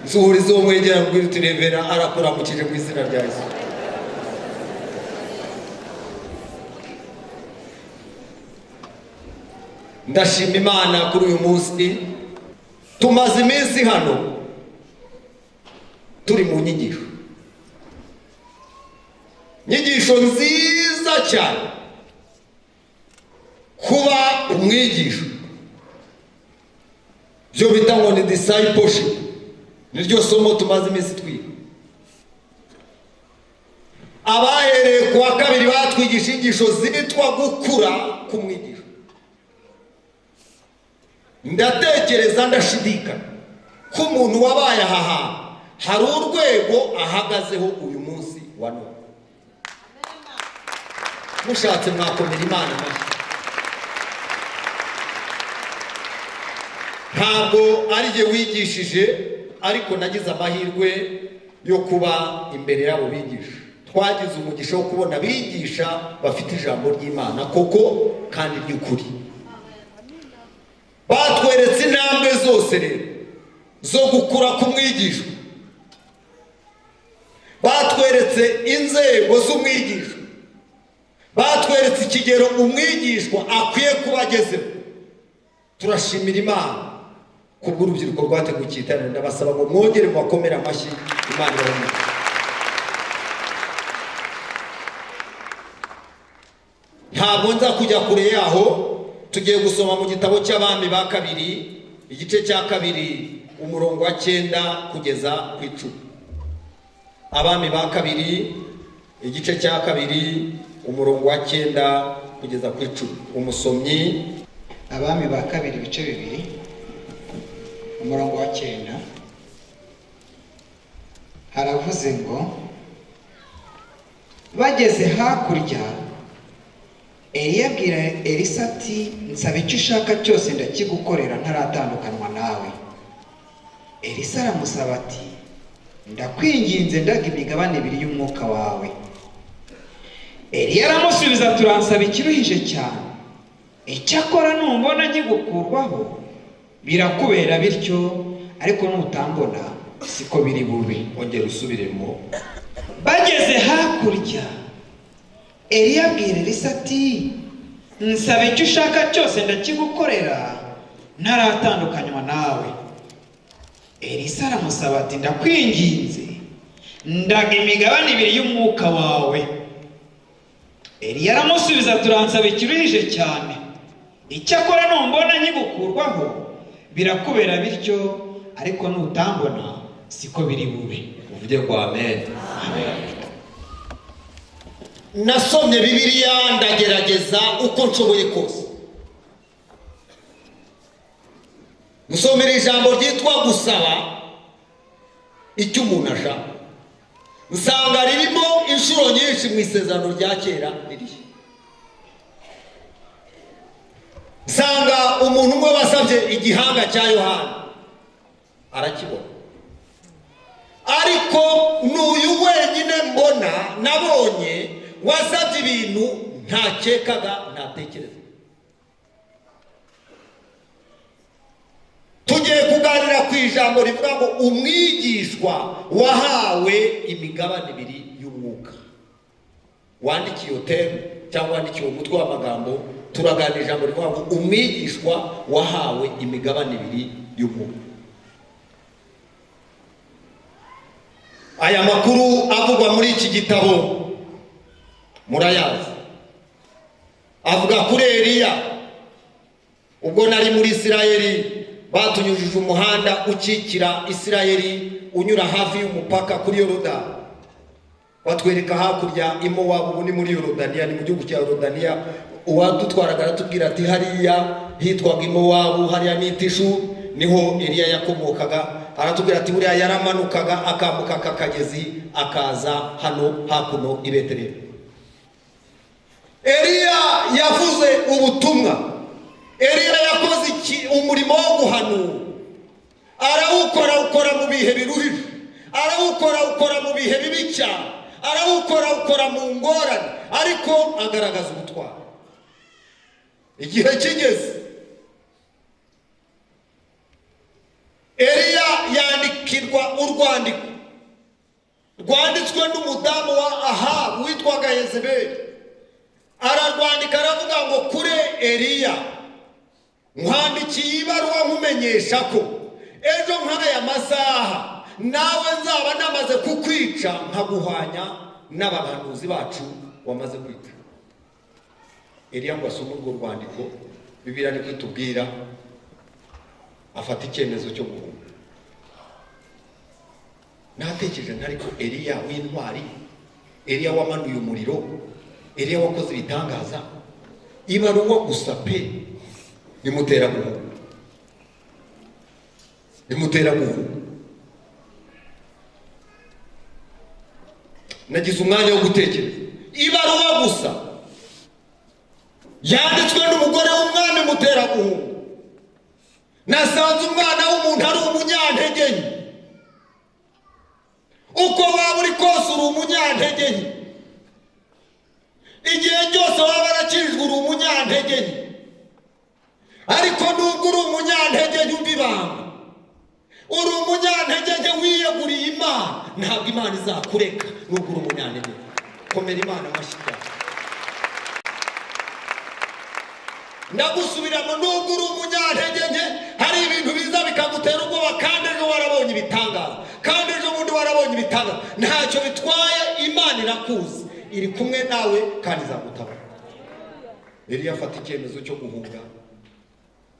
nsuhuriza uwo mwegera mbwira uti Revera arakuramukije mu izina rya Yesu. Ndashima Imana kuri uyu munsi. Tumaze iminsi hano turi mu nyigisho nziza cyane. Kuba umwigisha byo bita ngo ni discipleship, niryo somo tumaze iminsi twiga. Abahereye kuwa kabiri batwigisha inyigisho zitwa gukura kumwigisha. Ndatekereza ndashidikana ko umuntu wabaye aha hari urwego ahagazeho uyu munsi wa none. Mushatse mwakomera Imana amashyi. Ntabwo ari jye wigishije, ariko nagize amahirwe yo kuba imbere y'abo bigisha. Twagize umugisha wo kubona bigisha bafite ijambo ry'Imana koko kandi ry'ukuri. Batweretse intambwe zose rero zo gukura kumwigisha. Batweretse inzego z'umwigisha. Batweretse ikigero umwigishwa akwiye kuba agezeho. Turashimira Imana kubw'urubyiruko rwateguye ikiganiro. Ndabasaba ngo mwongere mubakomere amashyi. Imana ibahe. Ntabwo nza kujya kure yaho. Tugiye gusoma mu gitabo cy'Abami ba kabiri igice cya kabiri umurongo wa 9 kugeza ku 10. Abami ba kabiri igice cya kabiri umurongo wa 9 kugeza ku 10. Umusomyi. Abami ba kabiri ibice bibiri umurongo wa 9 haravuze ngo bageze hakurya Eliya abwira Elisa ati nsaba icyo ushaka cyose ndakigukorera ntaratandukanywa nawe. Elisa aramusaba ati ndakwinginze ndaga imigabane 2 y'umwuka wawe. Eliya aramusubiza turansaba ikiruhije cyane. Icyakora numbona nkigukurwaho birakubera bityo, ariko nutambona siko biri bube. Ongera usubiremo. Bageze hakurya Eliya abwira Elisa ati nsaba icyo ushaka cyose ndakigukorera ntaratandukanywa nawe. Elisa aramusaba ati ndakwinginze ndaga imigabane 2 y'umwuka wawe. Eliya aramusubiza turansaba ikiruhije cyane. Icyakora numbona nkigukurwaho birakubera bityo, ariko nutambona siko biri bube. Uvuge kwa amen. Amen. Nasomye Bibiliya ndagerageza uko nshoboye kose. Musomera ijambo ryitwa gusaba icyo umuntu ashaka. Nsanga ririmo inshuro nyinshi mu isezerano rya kera riri. Nsanga umuntu umwe wasabye igihanga cya Yohana arakibona. Ariko n'uyu wenyine mbona nabonye wasabye ibintu ntakekaga ntatekereza. Tugiye kuganira ku ijambo rivuga ngo umwigishwa wahawe imigabane 2 y'umwuka. Wandikiye teme cyangwa wandikiye umutwe w'amagambo. Turaganira ijambo rivuga ngo umwigishwa wahawe imigabane 2 y'umwuka. Aya makuru avugwa muri iki gitabo murayazi. Avuga kuri Eliya ubwo nari muri Isirayeli, batunyujije umuhanda ukikira Isirayeli unyura hafi y'umupaka kuri Yorodani. Batwereka hakurya i Mowabu, ubu ni muri Yorodaniya, ni mu gihugu cya Yorodaniya. Uwadutwaraga aratubwira ati hariya hitwaga i Mowabu, hariya ni Tishu, niho Eliya yakomokaga. Aratubwira ati buriya yaramanukaga akambuka akagezi akaza hano hakuno i Betelehemu. Eliya yavuze ubutumwa. Eliya yakoze umurimo wo guhanura. Arawukora mu bihe biruhije. Arawukora mu bihe bibi cyane. Arawukora mu ngorane, ariko agaragaza ubutwari. Igihe kigeze Eliya yandikirwa urwandiko rwanditswe n'umudamu wa Ahabu witwaga Yezebeli. Ararwandika aravuga ngo kure Eliya nkwandikiye ibaruwa nkumenyesha ko ejo nk'aya masaha nawe nzaba namaze kukwica nkaguhwanya n'abahanuzi bacu wamaze kwica. Eliya ngo asome urwo rwandiko, Bibiliya niko itubwira, afata icyemezo cyo guhunga. Natekereje ntariko Eliya w'intwari, Eliya wamanuye umuriro, Eliya wakoze ibitangaza, ibaruwa gusa pe imutera guhunga. Nagize umwanya wo gutekereza, ibaruwa gusa yanditswe n'umugore w'umwami imutera guhunga. Nasanze umwana w'umuntu ari umunyantege nke. Uko waba uri kose uri umunyantege nke. Igihe cyose waba warakijwe uri umunyantege nke. Ariko nubwo uri umunyantege nke umva ibanga, uri umunyantege nke wiyeguriye Imana, ntabwo Imana izakureka nubwo uri umunyantege nke. Komera Imana amashyi. Ndagusubiramo, nubwo uri umunyantege nke hari ibintu biza bikagutera ubwoba, kandi ejo warabonye ibitangaza, kandi ejo bundi warabonye ibitangaza. Ntacyo bitwaye, Imana irakuzi, iri kumwe nawe kandi izagutabara. Eliya afata icyemezo cyo guhunga,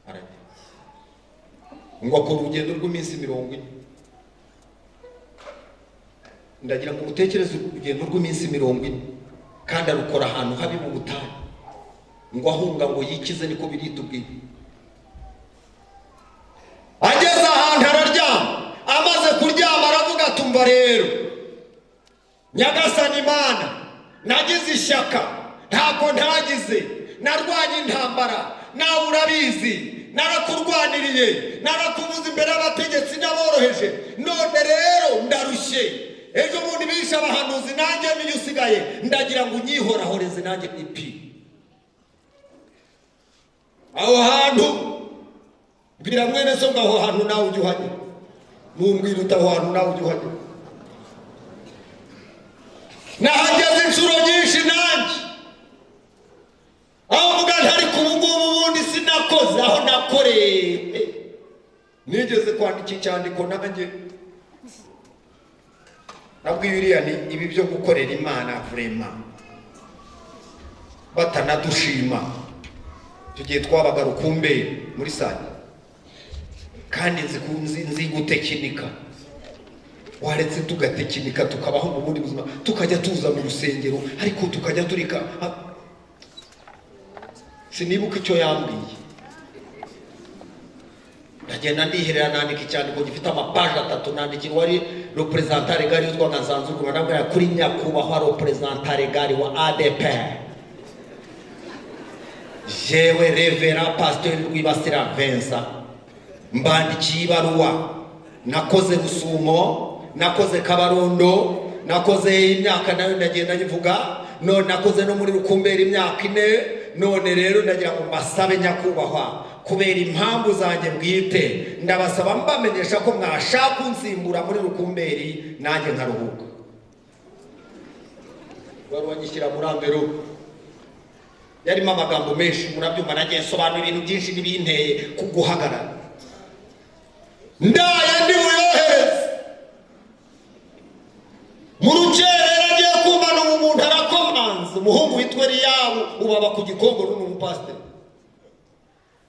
aragenda ngo akora urugendo rw'iminsi 40. Ndagira ngo mutekereze urugendo rw'iminsi 40, kandi arukora ahantu habi mu butayu, ngo ahunga ngo yikize, niko biritubwira. Ageze ahantu araryama, amaze kuryama aravuga tumva rero Nyagasani Imana, nagize ishyaka ntako ntagize, narwanye intambara nawe urabizi, narakurwaniriye, narakubuza imbere y'abategetsi n'aboroheje, none rero ndarushye. Ejo bundi bishe abahanuzi, nanjye niyo usigaye, ndagira ngo unyihorahoreze nanjye ipi. Aho hantu bwira mwene so ngaho hantu nawe ujye uhajya, mumbwira utaho hantu nawe ujye uhajya. Nahageze inshuro nyinshi nanjye, aho mvuga ntari ku ngubu ubundi sinakoze, aho nakoreye. Nigeze kwandika icyandiko nanjye nabwiye Uriya ni ibi byo gukorera Imana vraiment batanadushima. Tugiye twabaga Rukumbe muri Sake, kandi nzi gutekinika. Waretse tugatekinika tukabaho mu bundi buzima, tukajya tuza mu rusengero, ariko tukajya turika. Sinibuka icyo yambwiye. Ndagenda ndiherera nandika icyandiko gifite amapaje 3, nandikira wari representant legal witwa Nganzanzurwa, nabwo kuri nyakubahwa representant legal wa ADPR, jewe Revera Pasteur Rwibasira Vincent, mbandikiye ibaruwa. Nakoze Rusumo, nakoze Kabarondo, nakoze imyaka nayo ndagenda nyivuga, none nakoze no muri Rukumbera imyaka 4. None rero ndagira ngo mbasabe nyakubahwa, kubera impamvu zanjye bwite, ndabasaba mbamenyesha ko mwashaka unsimbura muri Rukumberi nanjye nkaruhuka. Wari wanyishyira muri ambero, yarimo amagambo menshi, murabyumva, nagiye nsobanura ibintu byinshi n'ibinteye kuguhagarara. Ndaye ndi buyohereze mu rukerera, agiye kumana umuntu arakomanze, umuhungu witwa Eliyabu ubaba ku Gikongo n'umupasiteri.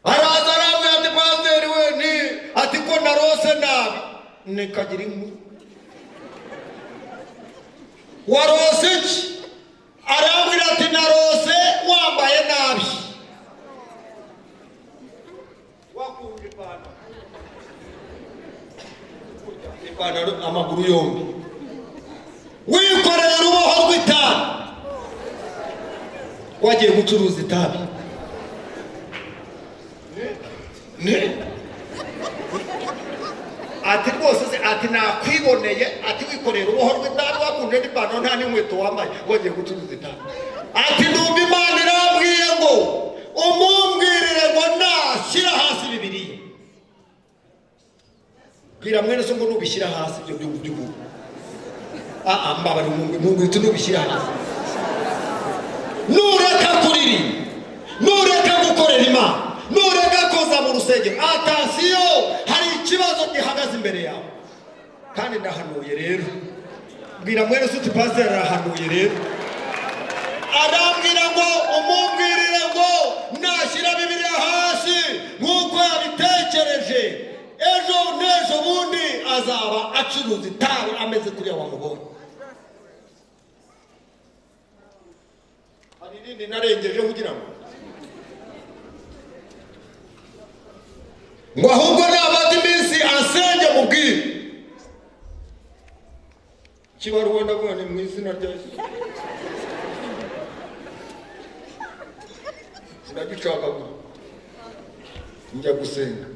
Araza aramwe ati pasiteri we ni ati ko narose nabi. Nikagira inkuru, warose iki? Arambwira ati narose wambaye nabi. Wakunje ipantaro amaguru yombi, wikoreye uruboho rw'itabi, wagiye gucuruza itabi. Ati rwose ati nakwiboneye, ati wikoreye uruboho rw'itabi, wakunje n'ipantaro nta n'inkweto wambaye, wagiye gucuruza itabi. Ati ndumva Imana irambwiye ngo umumbwirire ngo nashyira hasi Bibiliya. bwira mwene so ngo nubishyira hasi ibyo by'ubu mbabari mungu itu nubishyira hasi. Nureka kuririmba, nureka gukorera Imana, nureka koza mu rusengero, atansiyo, hari ikibazo gihagaze imbere yawe. Kandi ndahanuye rero, bwira mwene so uti pastor arahanuye rero, arambwira ngo umubwirire ngo nashyira Bibiliya hasi nk'uko yabitekereje, ejo n'ejo bundi azaba acuruza itabi ameze kuriya wamubonye. Hari irindi narengeje kugira ngo ahubwo nabati iminsi asenge mubwire kibaruwa ndabona mu izina rya Yesu. Sinagicagagura njya gusenga,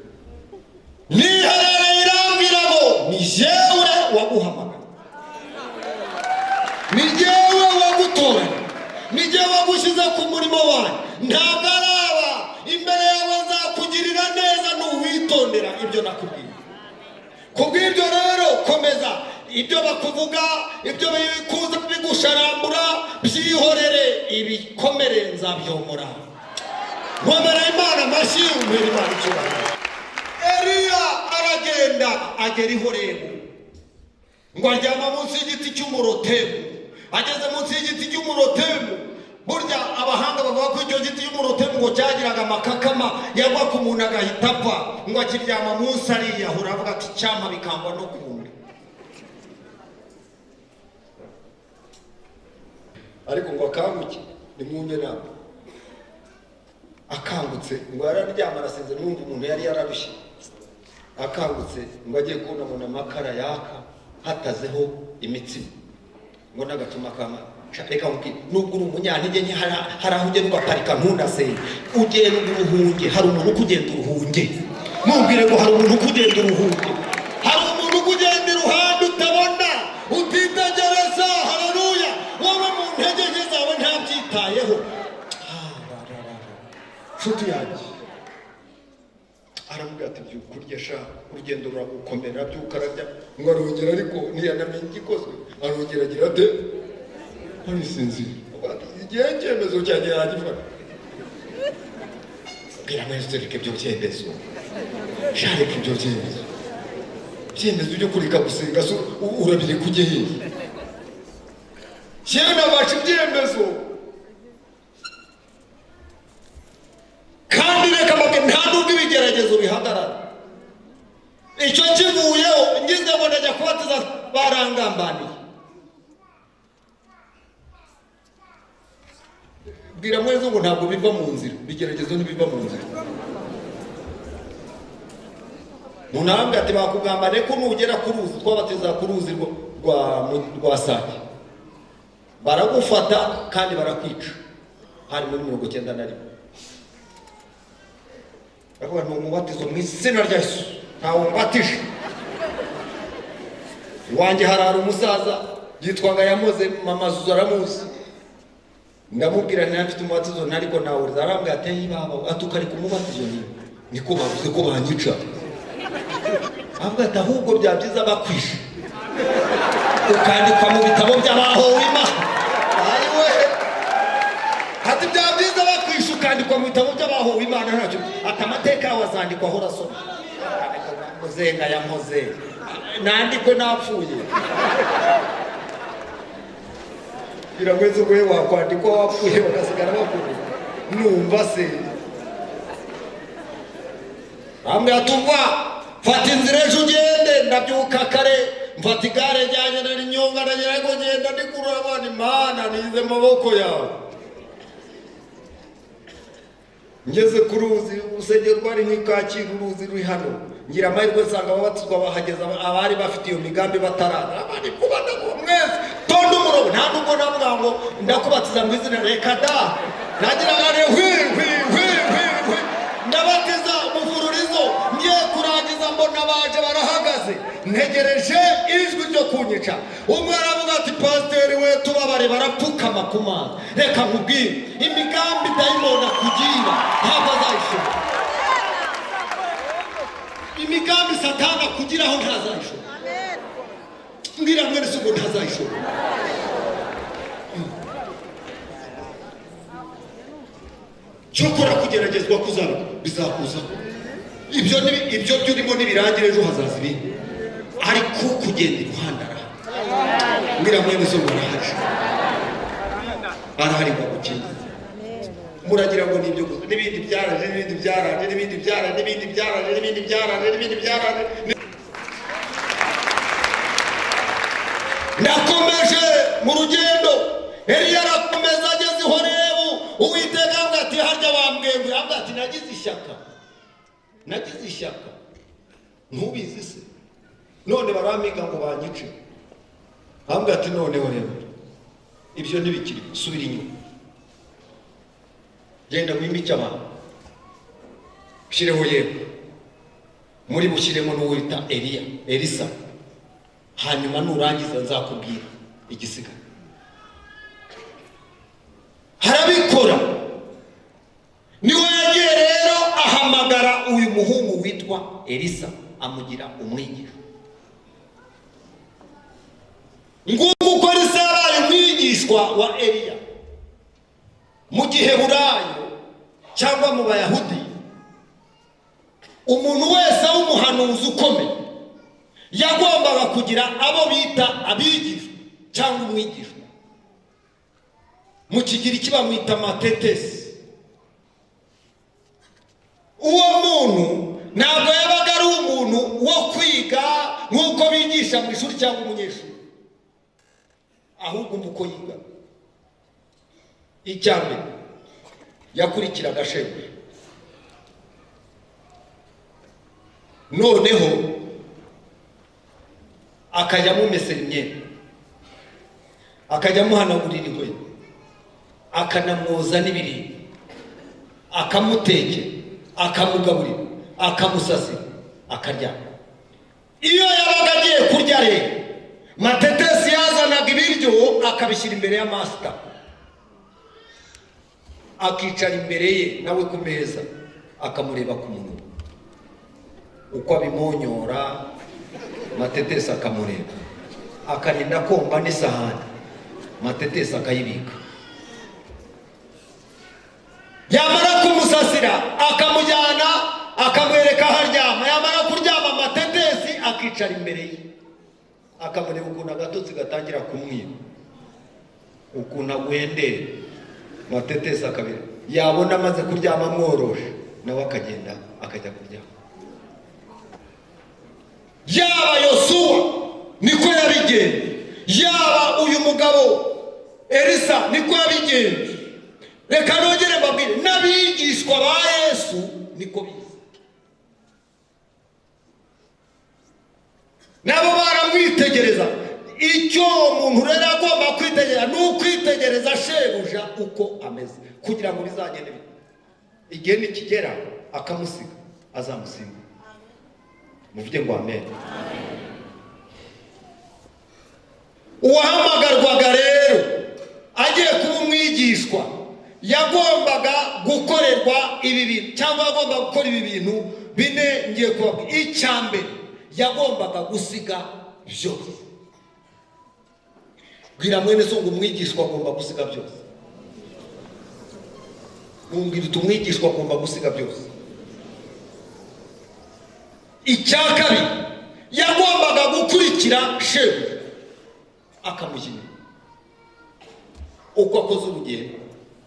niherere irambwira ngo ni jewe waguhamagara, ni jewe wagutoranya, ni jewe wagushyize ku murimo wawe, ntabwo araba imbere yawe nzakugirira neza nuwitondera ibyo nakubwiye. Kubw'ibyo rero komeza ibyo bakuvuga, ibyo bikuza bigusharambura byihorere, ibikomere nzabyomora. Mwamara Imana amashyi, umwere Imana icyubahiro. Eliya aragenda agera i Horebu, ngo aryama munsi y'igiti cy'umurotemu. Ageze munsi y'igiti cy'umurotemu, burya abahanga bavuga ko icyo giti cy'umurotemu ngo cyagiraga amakakama, yagwa ku muntu agahita apfa, ngo akiryama munsi ariyahura avuga ati cyampa bikangwa no kumunda. Ariko ngo akanguke nimwumve nawe, akangutse ngo yararyama arasinze, numva umuntu yari yararushye. Akangutse ngo agiye kubona amakara yaka hatazeho imitsima, ngo n'agacuma kama reka mubwire, nubwo uri umunyantege nke hari aho ugenda ugaparika ntunasenge, ugenda uruhunge, hari umuntu ukugenda uruhunge. Mubwire ngo hari umuntu ukugenda uruhunge, hari umuntu ukugenda iruhande utabona, utitegereza. Haleluya! wowe mu ntege nke zawe ntabyitayeho. Nshuti yanjye aramubwira ati byukurya sha, urugendo ruragukomera, byukarajya. Ngo arongera ariko ntiyanamenye igikozwe, arongera agira ate arisinzira. Igihe icyemezo cyanjye yagifata. Bwira mwese reka ibyo byemezo, shareka ibyo byemezo, byemezo byo kureka gusenga so urabireka ujye hehe? Cyane abaca ibyemezo kandi reka mbabwire nta nubwo ibigeragezo bihagarara. Icyo kivuyeho ngize ngo ndajya kubatiza barangambaniye. Bwira mwese ngo ntabwo biva mu nzira, bigeragezo ntibiva mu nzira. Munambwe ati bakugambane ko nugera ku ruzi, twabatiza ku ruzi rwa Sake, baragufata kandi barakwica. Hari muri 91. Ariko ni umubatizo mu izina rya Yesu, ntawe umbatije. Iwanjye harara umusaza yitwaga Yamoze, mama Zuzu aramuzi. Ndamubwira nti afite umubatizo ntariko nawe, arambwira ati ibaba atukari ku mubatizo niko bavuze ko banyica. Avuga ati ahubwo byabyiza bakwisha, ukandikwa mu bitabo by'abahowe Imana. Ayiwe ati byabyiza bakwisha ukandikwa mu bitabo by'abahowe Imana. Ntacyo ati amateka yawe azandikwa aho urasoma. Muzenga Yamoze nandikwe napfuye. Biramweze we wakwandikwa wapfuye bagasigara bakuru numva se. Amwe atumva fata inzira ejo ugende. Ndabyuka kare mfata igare ryanjye na rinyonga ndagera ngo ngenda ndikurura abana. Imana nize maboko yawe. Ngeze ku ruzi, urusengero rwari nk'Ikacyiru, uruzi ruri hano. Ngira amahirwe nsanga ababatizwa bahageze, abari bafite iyo migambi bataraza. Abandi kubana ngo mwese tonda umurongo, nta nubwo navuga ngo ndakubatiza mu izina reka da. Nagira ngare ndabatiza umufururizo, ngiye kurangiza mbona baje barahagaze, ntegereje ijwi ryo kunyica. Umwe aravuga ati pasiteri we tubabare, barapfukama ku Mana. Reka nkubwire, imigambi dayimoni akugira ntabwo azayishobora. imigambi satana kugiraho ntazayishobora. Mbwira mwene se ngo ntazayishobora. Cyokora kugeragezwa kuzaba bizakuza. Ibyo turimo nibirangire ejo hazaza ibindi. Ariko kugenda iruhande ara. Mbwira mwene se ngo ntaje. Arahari ngo gukina. Muragira ngo nibyo gusa n'ibindi byaraje n'ibindi byaraje n'ibindi byaraje n'ibindi byaraje n'ibindi byaraje n'ibindi byaraje. Nakomeje mu rugendo. Eliya arakomeza ageze i Horebu. Uwiteka avuga ati harya bambwengwe. Avuga ati nagize ishyaka ntubizi se none baramiga ngo banyice. Avuga ati noneho rero ibyo ntibikiri subira inyuma genda wimike abantu ushyireho yewe muri bushyiremo n'uwita Elisa hanyuma nurangiza nzakubwira igisigaye. Harabikora. Niwe yagiye rero ahamagara uyu muhungu witwa Elisa amugira umwigisha. Nguko ko Elisa yabaye umwigishwa wa Eliya. Mu gihe burayo cyangwa mu Bayahudi umuntu wese w'umuhanuzi ukomeye yagombaga kugira abo bita abigishwa cyangwa umwigishwa. Mu Kigiriki bamwita matetesi. Uwo muntu ntabwo yabaga ari umuntu wo kwiga nk'uko bigisha mu ishuri cyangwa umunyeshuri, ahubwo uko yiga. Icyambere yakurikiraga shebuja. Noneho akajya amumesera imyenda, akajya amuhanagurira inkweto, akanamwoza n'ibiribwa, akamutekera, akamugaburira, akamusasira, akaryama. Iyo yabaga agiye kurya rero matetesi yazanaga ibiryo akabishyira imbere ya master, akicara imbere ye nawe ku meza akamureba ku munwa uko abimonyora. Matetesi akamureba akarinda komba n'isahani, matetesi akayibika. Yamara kumusasira akamujyana akamwereka aho aryama. Yamara kuryama matetesi akicara imbere ye akamureba ukuntu agatotsi gatangira kumwiba, ukuntu agwendera. Matetesi akabira yabona amaze kuryama amworoshe nawe akagenda akajya kuryama. Yaba Yosuwa niko yabigenje, yaba uyu mugabo Elisa niko yabigenje. Reka nongere mbabwire n'abigishwa ba Yesu niko bize. Nabo baramwitegereza. Icyo umuntu rero agomba kwitegereza ni ukwitegereza shebuja uko ameze kugira ngo bizagende bite. Igihe nikigera akamusiga azamusiga. Muvuge ngo amen. Uwahamagarwaga rero agiye kuba umwigishwa yagombaga gukorerwa ibi bintu cyangwa yagomba gukora ibi bintu bine ngiye kubabwira. Icyambere yagombaga gusiga byose. Bwira mwene so ngo umwigishwa agomba gusiga byose. Mumbwira umwigishwa agomba gusiga byose. Icyakabiri yagombaga gukurikira shebuja akamujyana. Uko akoze urugendo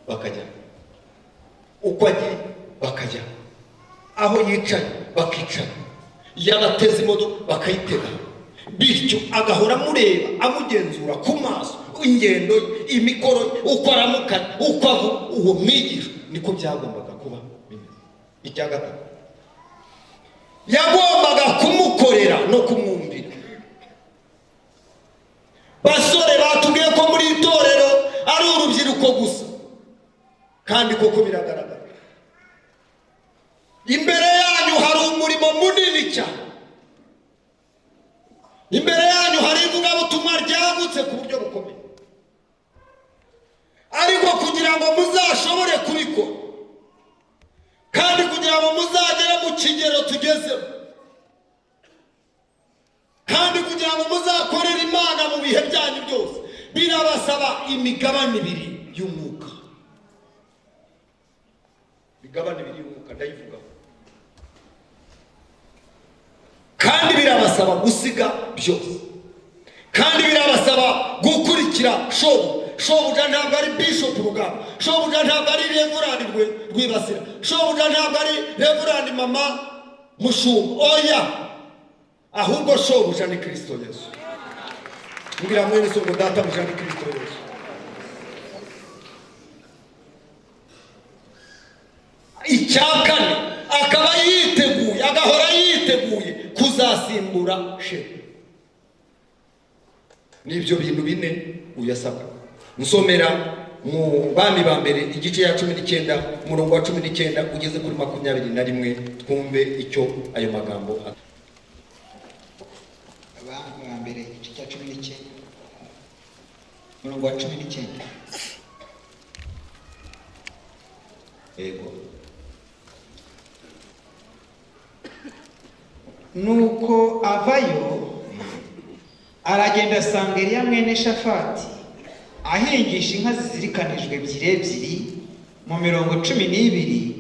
bakajya, uko agiye bakajya, aho yicaye bakicara, yabateze imodoka bakayitega, bityo agahora amureba amugenzura ku maso, ingendo, imikoro, uko aramukanya, uko uwo mwigisha niko byagombaga kuba bimeze. Icya gatatu yagombaga kumukorera no kumwumvira. Basore batubwiye ko muri itorero ari urubyiruko gusa, kandi koko biragaragara. Imbere yanyu hari umurimo munini cyane. Imbere yanyu hari ivugabutumwa ryagutse ku buryo bukomeye. Ariko kugira ngo muzashobore kubikora kandi kugira ngo muzagere mu kigero tugezemo, kandi kugira ngo muzakorere Imana mu bihe byanyu byose birabasaba imigabane ibiri y'umwuka. Imigabane ibiri y'umwuka ndayivuga. Kandi birabasaba gusiga byose. Kandi birabasaba gukurikira shobuja ntabwo ari Bishop Rugamba, shobuja ntabwo ari Reverend Rwibasira, shobuja ntabwo ari Reverend Mama Mushumba, oya, ahubwo shobuja ni Kristo Yesu. Mbwira mwene so ngo data buja ni Kristo Yesu. Icyakane akaba yiteguye, agahora yiteguye kuzasimbura shebuja. Nibyo bintu bine uyasabwa. Nsomera mu Bami ba mbere igice ya 19 umurongo wa 19 ugeze kuri 21 twumve icyo ayo magambo. Abami ba mbere igice cya 19 umurongo wa 19. Ego. Nuko avayo aragenda asanga Eliya mwene Shafati ahingisha inka zizirikanijwe ebyiri mu mirongo 12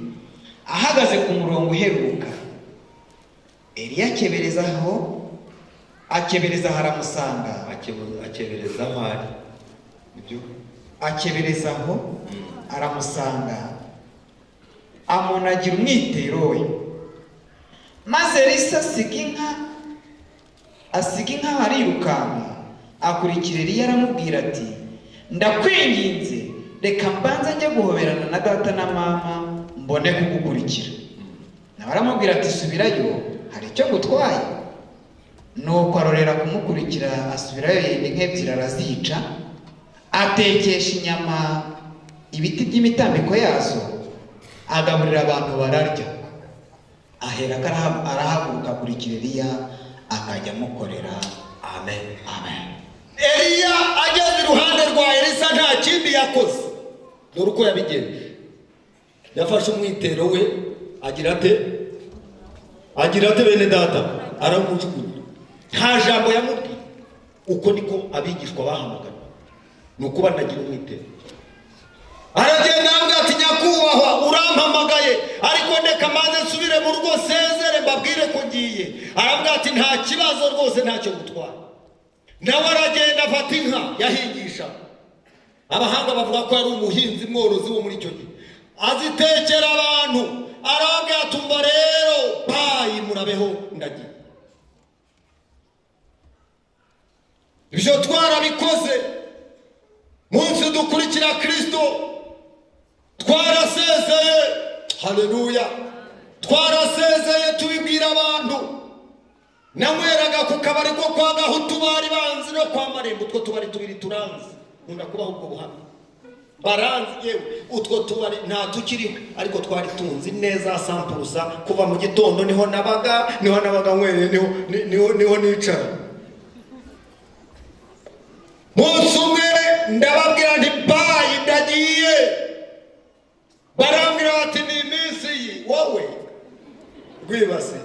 ahagaze ku murongo uheruka. Eliya akebereza haramusanga. Akebereza hari ibyo akebereza aho aramusanga, amunagira umwitero we, maze Elisa asiga inka arirukanka akurikira Eliya aramubwira ati, ndakwinginze reka mbanza njye guhoberana na data na mama mbone kugukurikira. Nawe aramubwira ati, subirayo hari icyo gutwaye. Nuko arorera kumukurikira asubirayo, yenda inka ebyiri arazica, atekesha inyama ibiti by'imitambiko yazo, agaburira abantu bararya. Ahera arahaguruka akurikira Eliya akajya amukorera. Amen. Amen. Eliya ageze iruhande rwa Elisa nta kindi yakoze. Dore uko yabigenje. Yafashe umwitero we agira ate bene data aramujugunya. Nta jambo yamubwiye. Uko niko abigishwa bahamagara. Nuko banagira umwitero. Aragenda ambwira ati, nyakubahwa urampamagaye ariko ndeka maze nsubire mu rugo sezere mbabwire ko ngiye. Arambwira ati, nta kibazo rwose ntacyo gutwara. Nawe aragenda afata inka yahingisha. Abahanga bavuga ko ari umuhinzi mworozi wo muri icyo gihe. Azitekera abantu. Arambwira ati, umva rero bayi murabeho ndagiye. Ibyo twarabikoze. Munsi dukurikira Kristo twarasezeye. Haleluya. Twarasezeye tubibwira abantu. Namweraga ku kabari ko kwa Gahutu bari banzi no kwa Marembo, utwo tubari tubiri turanzi. Nkunda kubaho ubwo buhamya. Baranzi yewe utwo tubari nta tukiriho, ariko twari tunzi neza sampurusa. Kuva mu gitondo niho nabaga nywere niho nicara. Munsi umwe ndababwira nti bayi ndagiye. Barambwira bati, ni iminsi iyi wowe Rwibase.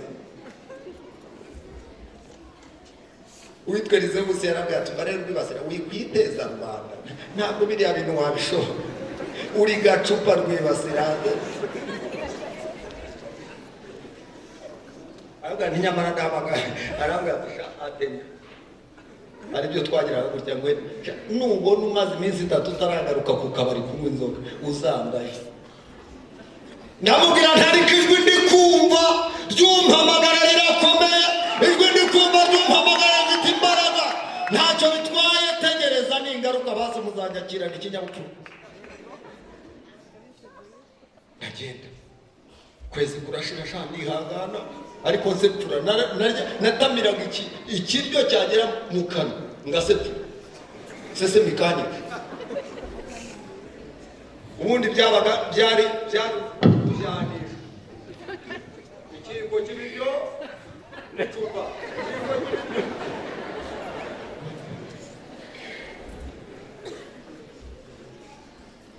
Witwerize bose yarambwira ati, barero Rwibase wikwiteza Rwanda, ntabwo biriya bintu wabishobora, uri gacupa Rwibase rande. Arambwira nti nyamara ndabaga. Arambwira ati, aribyo twagiraga gutya ngo nubona umaze iminsi 3 utaragaruka ku kabari kunywa inzoga uzangaye. Namubwira ntari kijwi ndi kumva ryumpamagara rirakomeye, ijwi ndi kumva ryumpamagara rifite imbaraga, ntacyo bitwaye, tegereza n'ingaruka basi muzanjakirana ikinyabupfura. Ndagenda kwezi kurashira shandi ihangana, ariko nsepfura natamiraga ikiryo cyagera mu kanwa ngasepfura sese mikanya. Ubundi byabaga byari kujanisha ikingo cy'ibiryo netuba.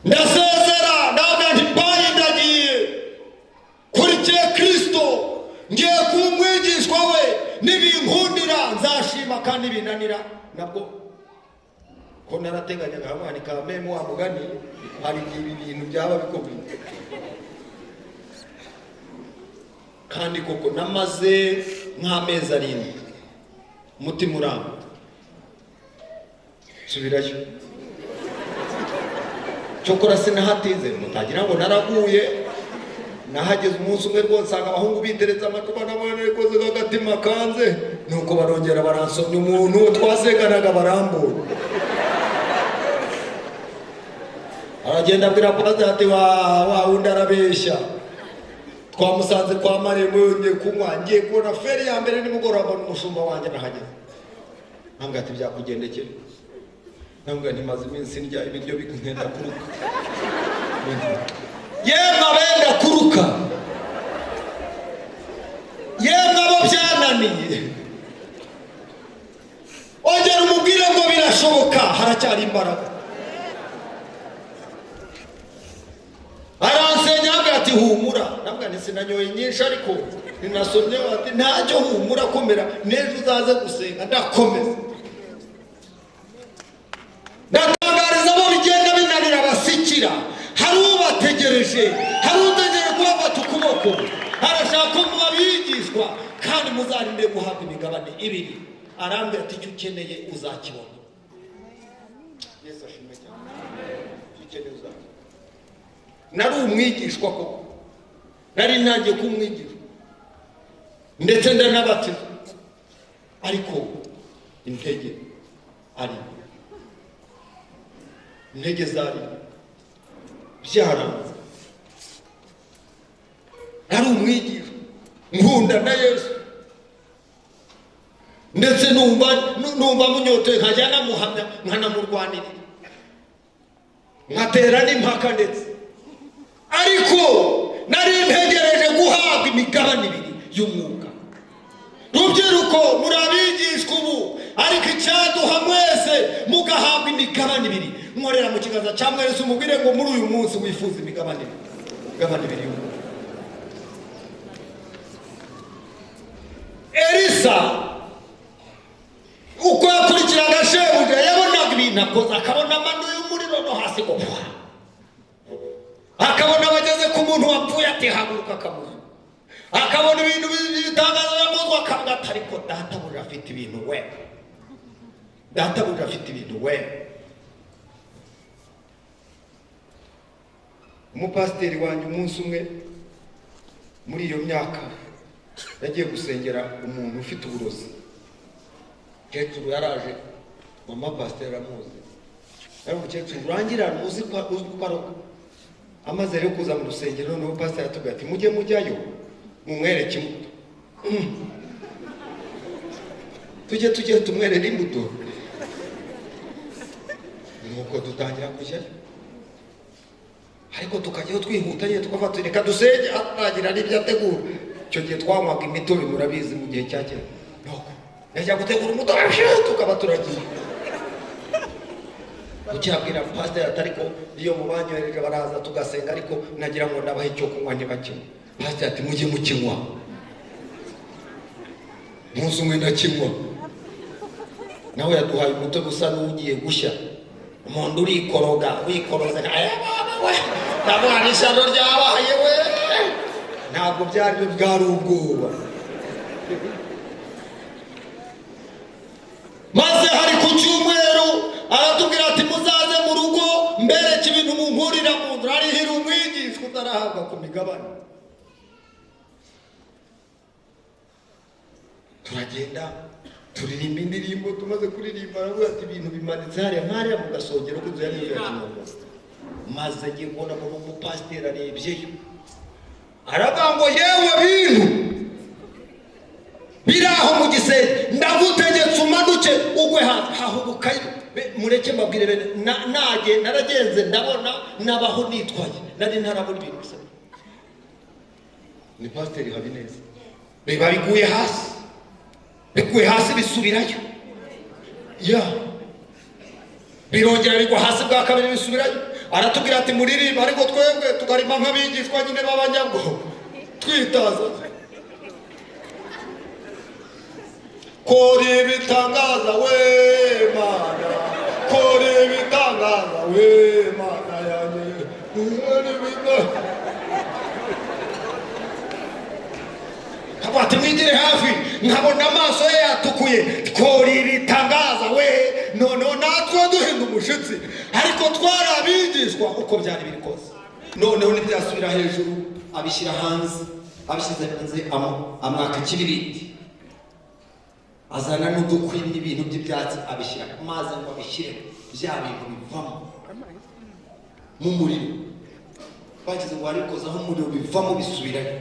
Ndasezera ndavuga nti bayi ndagiye kurikiye Kristo, ngiye kumwigishwa we, nibinkundira nzashima binanira nabwo ko narateganyaga hamwe ka meme wa mugani hari ibintu byaba bikomeye kandi koko namaze nk'amezi 7 umutima uramba subirayo cyokora sinahatize mutagira ngo naraguye nahageze umunsi umwe rwose nsanga abahungu biteretse amacupa n'abana rikoze agatima kanze nuko barongera baransomya umuntu twaseganaga barambuye aragenda abwira pastor ati wa wundi arabeshya twamusanze kwa marembo yongeye kunywa ngiye kubona feri ya mbere nimugoroba n'umushumba wanjye nahageze nambwira ati byakugendekeye nambwira ntimaze iminsi ndya ibiryo bikugenda kuruka yemwe abenda kuruka yemwe abo byananiye ongera umubwire ngo birashoboka haracyari imbaraga aransenya ati humura nambwira nti sinanyoye nyinshi ariko ninasomye ati ntacyo humura komera nejo uzaze gusenga ndakomeza ndatangariza abo bigenda binanira basikira hari ubategereje hari utegereje kubafata ukuboko arashaka ko mubabigishwa kandi muzarinde guhabwa imigabane 2 arambwira ati icyo ukeneye uzakibona Yesu ashimwe cyane ukeneye uzakibona nari umwigishwa koko nari ntangiye kumwigisha ndetse ndanabatiza ariko intege zari byaranze nari umwigisha nkunda na Yesu ndetse numva munyotoye nkajya namuhamya nkanamurwanira nkatera n'impaka ndetse ariko nari ntegereje guhabwa imigabane 2 y'umwuka rubyiruko murabigishwa ubu ariko icyaduha mwese mugahabwa imigabane 2 nkorera mu kiganza cya mwese umubwire ngo muri uyu munsi wifuza imigabane 2 y'umwuka Elisa uko yakurikiraga shebuja yabonaga ibintu akoze akabona amano y'umuriro no hasi ngo akabona bageze ku muntu wapfuye ati haguruka akamuha akabona ibintu bitangaza yamuzwa akangata ariko databuja afite ibintu we umupasiteri wanjye umunsi umwe muri iyo myaka yagiye gusengera umuntu ufite uburozi kecuru yaraje mama pasiteri amuzi yari umukecuru urangirana uzi ko aroga amaze rero kuza mu rusengero noneho pasiteri atubwira ati mujye mujyayo mumwereke imbuto tujye tumwerere imbuto nuko dutangira kujyayo ariko tukajyaho twihutanye tukafata reka dusenge atagira n'ibyo ategura icyo gihe twanywaga imitobe murabizi mu gihe cya kera nuko yajya gutegura umutobe tukaba turagiye ukirabwira pasiteri atari ko iyo mubanyohereje baraza tugasenga ariko nagira ngo nabahe icyo kunywa ntibakinywa pasiteri ati mujye mukinywa umunsi umwe ndakinywa nawe yaduhaye umutobe usa n'ugiye gushya umuntu wikoroza ntabwo hari ishyano ryabaye we ntabwo byari bwari ubwoba maze hari ku cyumweru aratubwira ati muzaze mu rugo mbereke ibintu munkurira mu nzu harihira umwigishwa utarahabwa ku migabane turagenda turirimba indirimbo tumaze kuririmba aravuga ati ibintu bimanitse hariya nk'ariya mu gasongero k'inzu ya neza ya Kinonko maze ngiye kubona ngo umupasiteri arebyeyo aravuga ngo yewe bintu biraho mu gisenge ndagutegetse umanuke ugwe hahubukayo mureke mbabwire bene naragenze ndabona nabaho nitwaye nari ntarabona ibintu bisa ni pasiteri Habineza biba biguye hasi bisubirayo birongera bigwa hasi bwa kabiri bisubirayo aratubwira ati muririmba ariko twebwe tukarima nk'abigishwa nyine b'abanyabwo twitaza kora ibitangaza we Mana, kora ibitangaza we Mana yanjye, kora ibitangaza. Kabati mwigire hafi, nkabona amaso ye yatukuye, kora ibitangaza we. Noneho natwe duhinda umushitsi, ariko twarabigishwa uko byari biri kose. Noneho ntibyasubira hejuru, abishyira hanze, abishyize hanze amwaka ikibiriti, azana n'udukwi n'ibintu by'ibyatsi abishyira ku mazi ngo abishyire bya bintu bivamo mu muriro. Bagize ngo arikozaho umuriro bivamo bisubirayo.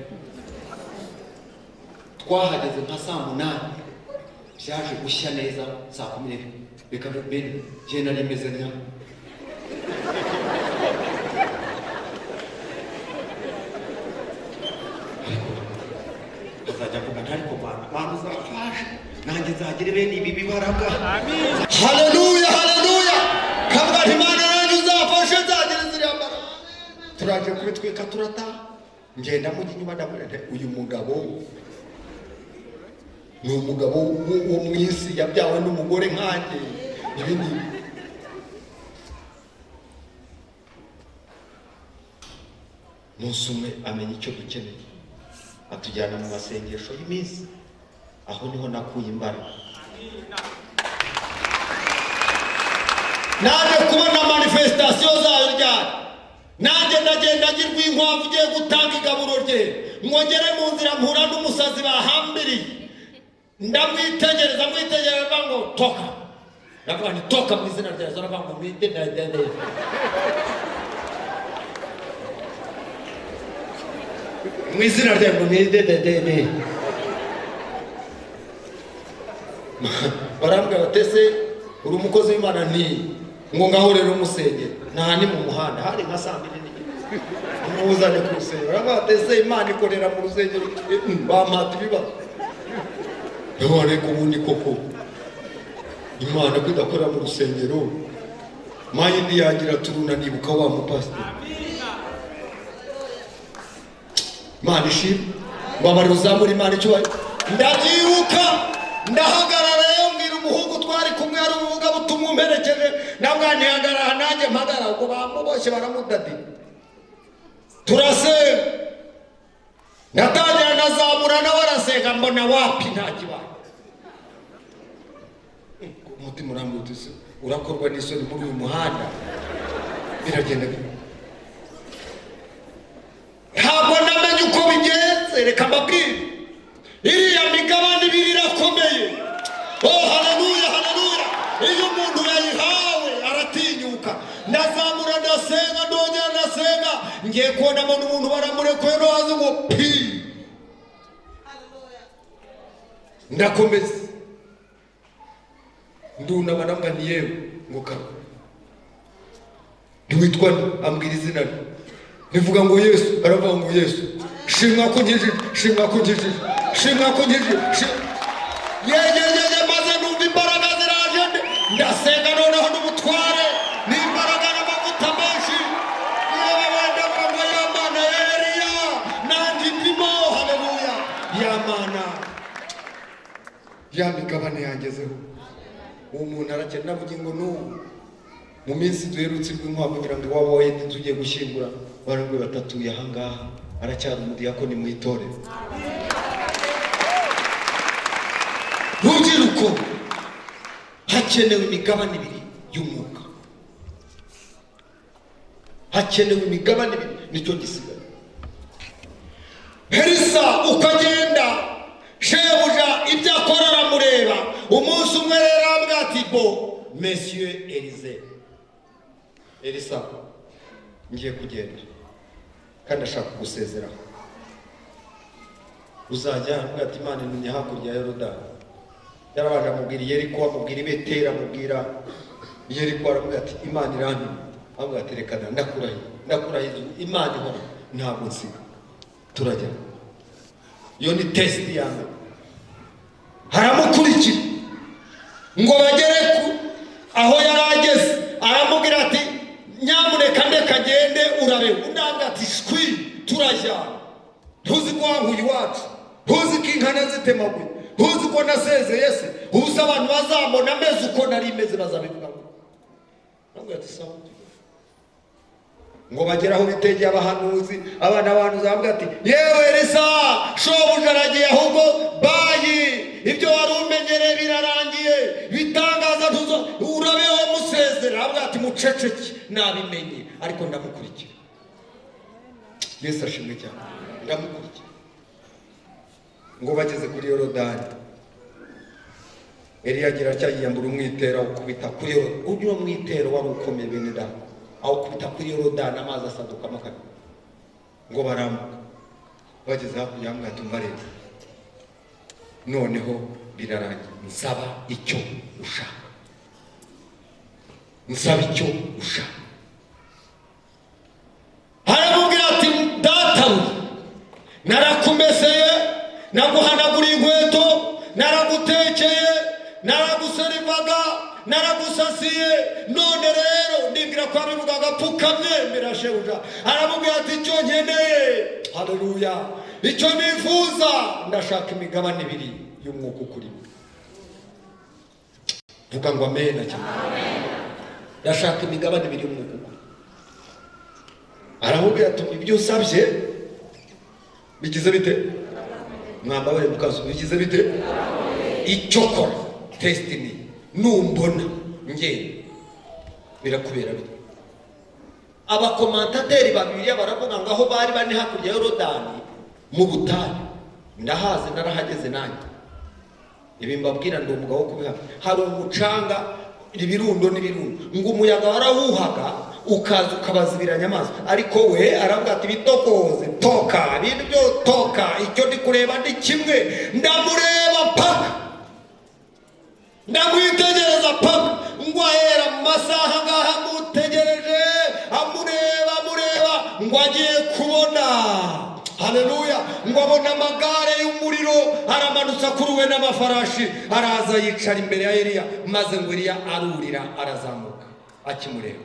Twahageze nka saa 8, byaje gushya neza saa 10. Reka bene je nari meze nka azajya kuvuga ariko Mana uzafasha nanjye nzagire bene ibi bibaraga. Amen. Haleluya, haleluya. Kabwa Imana nanjye uzafasha nzagire ziriya mbaraga. Turaje kubitwika turata, ngenda mu ginyuma ndamurete uyu mugabo ni umugabo wo mu isi yabyawe n'umugore nkanjye. Ibindi musumwe amenya icyo dukeneye, atujyana mu masengesho y'iminsi. Aho niho nakuye imbaraga. Naje kubona manifestation zayo ryari, nanjye ndagenda ngirwa inkwavu ugiye gutanga igaburo rye, mwongere mu nzira mpura n'umusazi bahambiriye, ndamwitegereza ngo toka. Ndavuga nti toka mu izina rya Yesu. Aravuga ngo mwite mu izina rya Yesu, mwite barambwira batese uri umukozi w'Imana nti ngo ngaho rero umusengera. Nta ni mu muhanda, hari nka saa 2 muzane ku rusengero. Baravuga batese Imana ikorera mu rusengero, bampata ibibazo. None ko ubundi koko Imana kudakora mu rusengero, mayindi yagira turuna nibuka wa mupasiteri. Imana ishimwe, babari uzamura Imana icyubahiro. Ndabyibuka ndahagarara yo mbwira umuhungu twari kumwe ari ubuvuga butumwa umperekeje, nabwani hagarara nanjye mpagara, ubwo bamuboshe baramudadi. Turasenga, natangira nazamura nawe arasenga, mbona wapi nta kibaye. Umutima urambutse, urakorwa n'isoni muri uyu muhanda. Biragenda ntabwo namenye uko bigenze. Reka mbabwire, iriya migabane ibiri irakomeye. Oh haleluya, haleluya. Iyo umuntu yayihawe aratinyuka. Ndazamura ndasenga, ndongera ndasenga, ngiye kubona umuntu baramurekuye no hazi ngo pi. Ndakomeza ndunama nambwa ni yewe ngo kaba ntiwitwa ambwira izina rye. Nivuga ngo Yesu. Aravuga ngo Yesu, shimwa ko nkijije, shimwa ko nkijije, shimwa ko nkijije. Yeye maze numva imbaraga ziraje, ndasenga noneho n'ubutware n'imbaraga n'amavuta menshi. Yewe wenda ngo ya Mana ya Eliya nanjye ndimo. Haleluya. Ya Mana, ya migabane yangezeho. Umuntu arakena bugingo n'ubu mu minsi duherutse rw'inkwavu kugira ngo iwabo wa Edi tugiye gushyingura, barangwe batatuye ahangaha, aracyari umudiyakoni mu itorero. Rubyiruko, hakenewe imigabane ibiri y'umwuka, hakenewe imigabane ibiri, nicyo gisigaye. Elisa ukagenda, shebuja ibyo akora aramureba. Umunsi umwe rero arambwira ati bo Monsieur Elisa, ngiye kugenda kandi ashaka gusezeraho. Uzajya arambwira ati Imana intumye hakurya ya Yorodani. Yarabanje amubwira Yeriko, amubwira Beteli, amubwira Yeriko. Arambwira ati Imana irantumye. Arambwira ati reka ndakurahiye Imana ihora ntabwo nsiga. Turajya, iyo ni test yanjye. Haramukurikira ngo bagere aho yarageze, aramubwira ati nyamuneka ndeka gende urabe. Undambwira ati shwi turajyana, ntuzi ko wankuye iwacu, ntuzi ko inkana zitemaguye, uzi ko nasezeye se uzi abantu bazambona ameze uko nari meze bazabivuga ngo ati sawa ngo bageraho bitegeye abahanuzi abana abantu zavuga ati yewe Elisa shobuja aragiye ahubwo bayi ibyo wari umenyereye birarangiye bitangaza tuzo urabeho musezera avuga ati muceceke nabimenye ariko ndamukurikira. Yesu ashimwe cyane. Ndamukurikira ngo bageze kuri Yorodani Eliya agira cyayiyambura umwitero ukubita kuri Yorodani. Uwo mwitero wari ukomeye bene da aho kubita kuri Yorodani amazi asadukamo kabiri ngo barambuka bageze hakurya y'amazi atumva leta noneho birarangiye nsaba icyo ushaka nsaba icyo ushaka. Haramubwira ati datawe narakumeseye naguhanagura inkweto naragutekeye naraguserivaga naragusasiye none rero ndibwira ko abivugaga pfukamye mbere shebuja. Aramubwira ati icyo nkeneye haleluya icyo nifuza ndashaka imigabane ibiri y'umwuka ukuri. Vuga ngo amen cyane. Ndashaka imigabane ibiri y'umwuka ukuri. Aramubwira ati ibyo usabye bigize bite mwambabare mukazo bigize bite icyo kora destiny numbona nge birakubera bite. Abakomantateri babiri baravuga ngo aho bari bane hakurya Yorodani mu butayu ndahaze narahageze nanjye ibi mbabwira ndi umugabo wo kubiha hari umucanga ibirundo n'ibirundo ngo umuyaga warahuhaga ukaza ukabazibiranya amazi ariko we aravuga ati bitokoze toka ibintu byo toka icyo ndi kureba ndi kimwe ndamureba paka ndamwitegereza paka ngo ahera mu masaha ngaha mutegereje amureba ngo agiye kubona haleluya ngo abona amagare y'umuriro aramanutsa kuruwe n'amafarashi araza yicara imbere ya Eliya maze ngo Eliya arurira arazamuka akimureba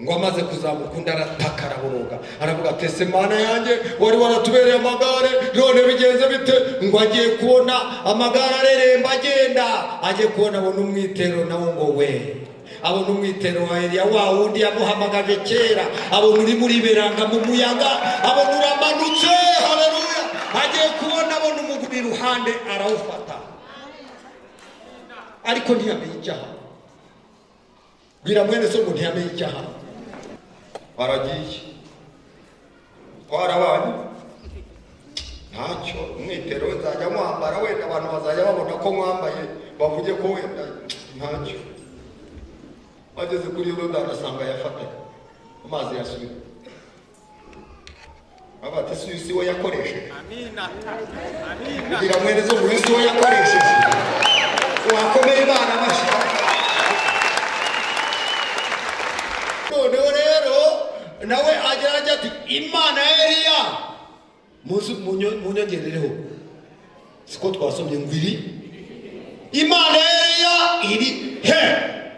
ngo amaze kuzamuka undi arataka araboroga aravuga ati ese mana yanjye wari waratubereye amagare none bigenze bite ngo agiye kubona amagare areremba agenda agiye kubona abona umwitero nawo ngo we abona umwitero wa Eliya wa wundi yamuhamagaje kera abona uri muri beranga mu muyaga abona uramanutse haleluya agiye kubona abona umugabo iruhande arawufata ariko ntiyamenye icyaha biramwene so ngo ntiyamenye icyaha baragiye twarabanye ntacyo umwitero nzajya mwambara wenda abantu bazajya babona ko mwambaye bavuge ko wenda ntacyo. Bageze kuri Yorodani asanga yafatanye amazi yasubira abati Yesu we yakoresheje amina amina kugira mwerezo ngo Yesu we yakoresheje wakomeye Imana bashaka noneho rero nawe agerage ati Imana ya Eliya munyongerereho siko twasomye ngwiri Imana ya Eliya iri he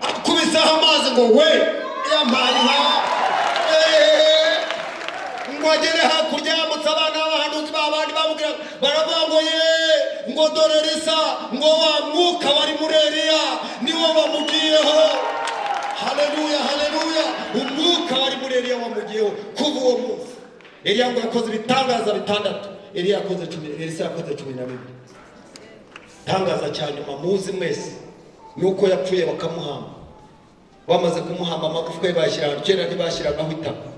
akubisaho amazi ngo we yampaye ngo agere hakurya yamutse abana b'abahanuzi b'abandi bamubwira baravuga ngo ye ngo dore Elisa ngo wa mwuka wari muri Eliya niwo wamugiyeho haleluya haleluya umwuka wari muri Eliya wamugiyeho kuva uwo munsi Eliya ngo yakoze ibitangaza bitandatu Elisa yakoze 12 tangaza cyane mamuzi mwese nuko yapfuye bakamuhamba bamaze kumuhamba amagufwa ye bashyira kera ntibashyiragaho itaka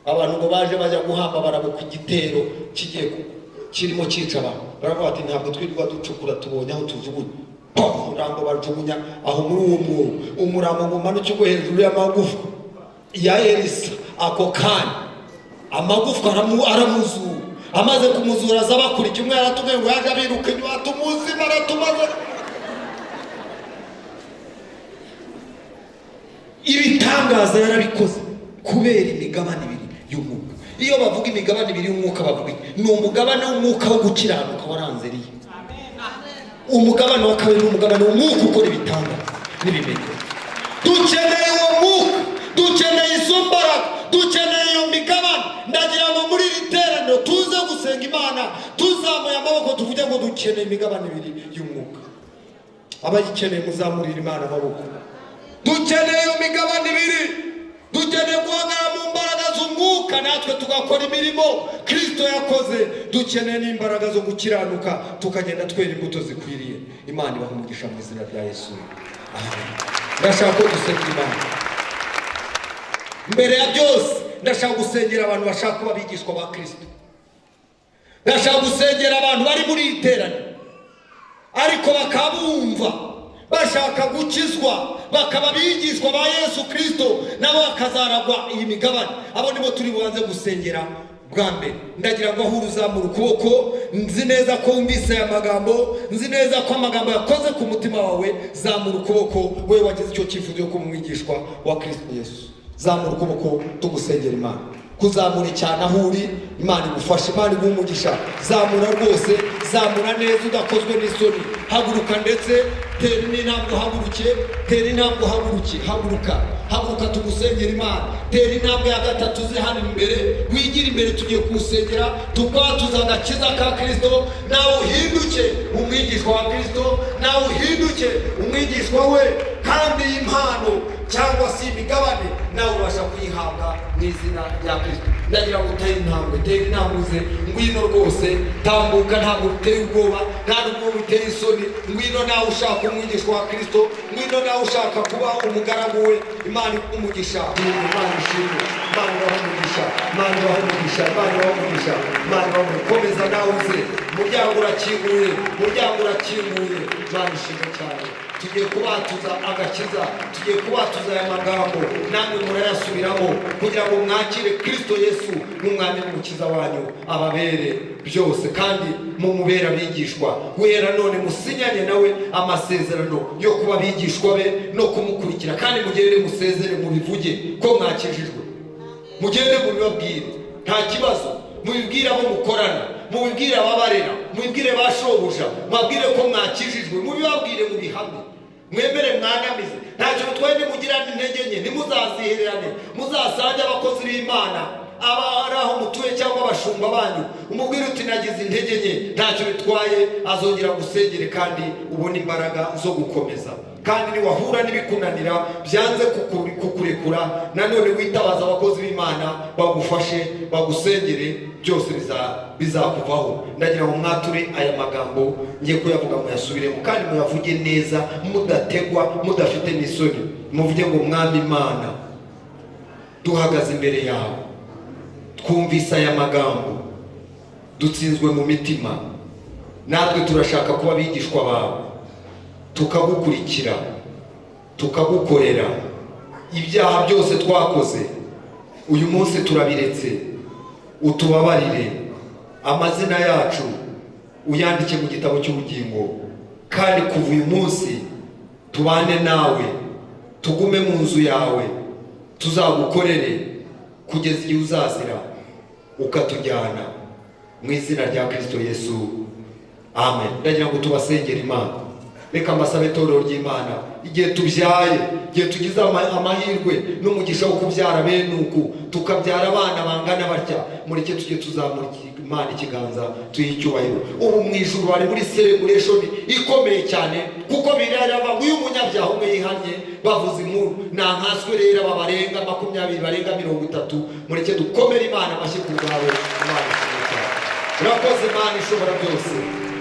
abantu ngo baje bajya guhamba barabuka igitero kigiye kirimo cyica abantu baravuga ati ntabwo twirwa ducukura tubonye aho tujugunya umurambo bajugunya aho muri uwo mwobo umurambo umanuka ugwe hejuru y'amagufwa ya Elisa ako kanya amagufwa aramuzura amaze kumuzura azabakurikira umwe aratubwiye ngo yaje abiruka inyuma atumuzi baratumaze ibitangaza yarabikoze kubera imigabane ibiri y'umwuka. Iyo bavuga imigabane ibiri y'umwuka bavuga ni umugabane w'umwuka wo gukiranuka waranze Eliya. Umugabane wa kabiri ni umugabane w'umwuka ukora ibitangaza n'ibimenyetso. Dukeneye uwo mwuka, dukeneye izo mbaraga, dukeneye iyo migabane. Ndagira ngo muri iri teraniro tuze gusenga Imana tuzamuye amaboko tuvuge ngo dukeneye imigabane ibiri y'umwuka. abayikeneye muzamurira Imana amaboko. Dukeneye iyo migabane ibiri, dukeneye guhagarara mu mbaraga z'umwuka natwe tugakora imirimo Kristo yakoze. Dukeneye n'imbaraga zo gukiranuka tukagenda twera imbuto zikwiriye. Imana ibahe umugisha mu izina rya Yesu. Amen. Ndashaka ko dusenga Imana. Mbere ya byose ndashaka gusengera abantu bashaka kuba abigishwa ba Kristo. Ndashaka gusengera abantu bari muri iterane ariko bakabumva bashaka gukizwa, bakaba abigishwa ba Yesu Kristo, nabo bakazaragwa iyi migabane. Abo nibo turi bubanze gusengera bwa mbere. Ndagira ngo aho uzamura ukuboko, nzi neza ko wumvise aya magambo, nzi neza ko amagambo yakoze ku mutima wawe. Zamura ukuboko we wagize icyo cyifuzo cyo kuba umwigishwa wa Kristo Yesu. Zamura ukuboko tugusengera Imana. Kuzamura cyane aho uri, Imana igufashe, Imana iguhe umugisha. Zamura rwose, zamura neza udakozwe n'isoni. Haguruka ndetse tera n'intambwe uhaguruke, tera intambwe uhaguruke, haguruka tugusengera Imana. Tera intambwe ya gatatu uze hano imbere, wigira imbere tugiye kumusengera, tukwatuza agakiza ka Kristo. Nawe uhinduke umwigishwa wa Kristo, nawe uhinduke umwigishwa we, kandi iyi mpano cyangwa se imigabane nawe ubasha kuyihabwa mu izina rya Kristo. Ndagira ngo utere intambwe, tera intambwe uze, ngwino rwose, tambuka, ntabwo uteye ubwoba, nta nubwo uteye isoni. Ngwino nawe ushaka umwigishwa wa Kristo, ngwino nawe ushaka kuba umugaragu we. Imana umugisha, Imana ishimwe, Imana umugisha, Imana umugisha, Imana umugisha, Imana komeza nawe uze. Umuryango urakinguye, umuryango urakinguye. Imana ishimwe cyane. Tugiye kubatuza agakiza, tugiye kubatuza aya magambo, namwe murayasubiramo kugira ngo mwakire Kristo Yesu n'umwami n'umukiza wanyu, ababere byose kandi mumubera abigishwa. Guhera none musinyanye nawe amasezerano yo kuba abigishwa be no kumukurikira, kandi mugende musezere mubivuge ko mwakijijwe. Mugende mubibabwire, nta kibazo. Mubibwire abo mukorana, mubibwire ababarera, mubibwire bashobuja, mubabwire ko mwakijijwe, mubibabwire mu bihamye. Mwemere mwanamize, ntacyo mutwaye nimugirane intege nke, ntimuzazihererane. Muzasange abakozi b'Imana abari aho mutuye cyangwa abashumba banyu, umubwire uti nagize intege nke, ntacyo bitwaye, azongera gusengere kandi ubone imbaraga zo gukomeza. Kandi niwahura n'ibikunanira byanze kukurekura, nanone witabaza abakozi b'Imana bagufashe, bagusengere, byose bizakuvaho. Ndagira ngo mwature aya magambo ngiye kuyavuga muyasubiremo, kandi muyavuge neza, mudategwa, mudafite n'isoni. Muvuge ngo Mwami Imana, duhagaze imbere yawe, twumvise aya magambo, dutsinzwe mu mitima, natwe turashaka kuba abigishwa bawe, tukagukurikira, tukagukorera. Ibyaha byose twakoze uyu munsi turabiretse, utubabarire, amazina yacu uyandike mu gitabo cy'ubugingo, kandi kuva uyu munsi tubane nawe, tugume mu nzu yawe, tuzagukorere kugeza igihe uzazira ukatujyana, mu izina rya Kristo Yesu, amen. Ndagira ngo tubasengere Imana. Reka mbasabe itorero ry'Imana, igihe tubyaye, igihe tugize amahirwe n'umugisha wo kubyara bene uku, tukabyara abana bangana batya, mureke tujye tuzamura Imana ikiganza, tuyihe icyubahiro. Ubu mu ijuru bari muri celebration ikomeye cyane, kuko birarava ngo uyu munyabyaha umwe yihanye, bavuze inkuru, nta nkaswe rero babarenga 20, barenga 30. Mureke dukomere Imana amashyi ku bwawe. Imana ishimwe. Urakoze Imana ishobora byose,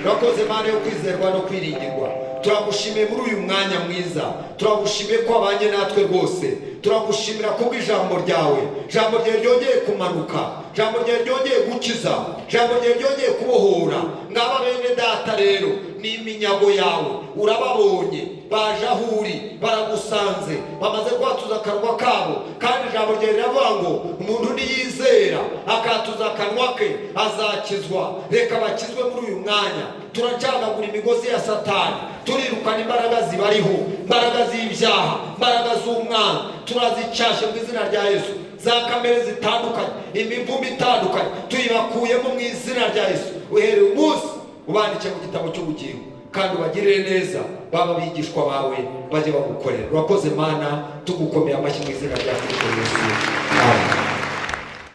urakoze Imana yo kwizerwa no kwiringirwa. Turagushimiye muri uyu mwanya mwiza, turagushimiye ko abanye natwe rwose, turagushimira ko ijambo ryawe, ijambo ryawe ryongeye kumanuka, ijambo ryawe ryongeye gukiza, ijambo ryawe ryongeye kubohora. Ngaba bene data rero ni iminyago yawe, urababonye, baje aho uri, baragusanze, bamaze kwatuza akanwa kabo, kandi ijambo ryawe riravuga ngo umuntu niyizera akatuza akanwa ke azakizwa. Reka bakizwe muri uyu mwanya. Turacagagura imigozi ya Satani, turirukana imbaraga zibariho, imbaraga z'ibyaha, imbaraga z'umwana, turazicashe mu izina rya Yesu. Za kamere zitandukanye, imivumo itandukanye, tuyibakuyemo mu izina rya Yesu. Uhereye umunsi ubandike mu gitabo cy'ubugingo, kandi ubagirire neza, baba abigishwa bawe, bajye bagukorera. Urakoze Mana, tugukomeye amashyi mu izina rya Kristo Yesu.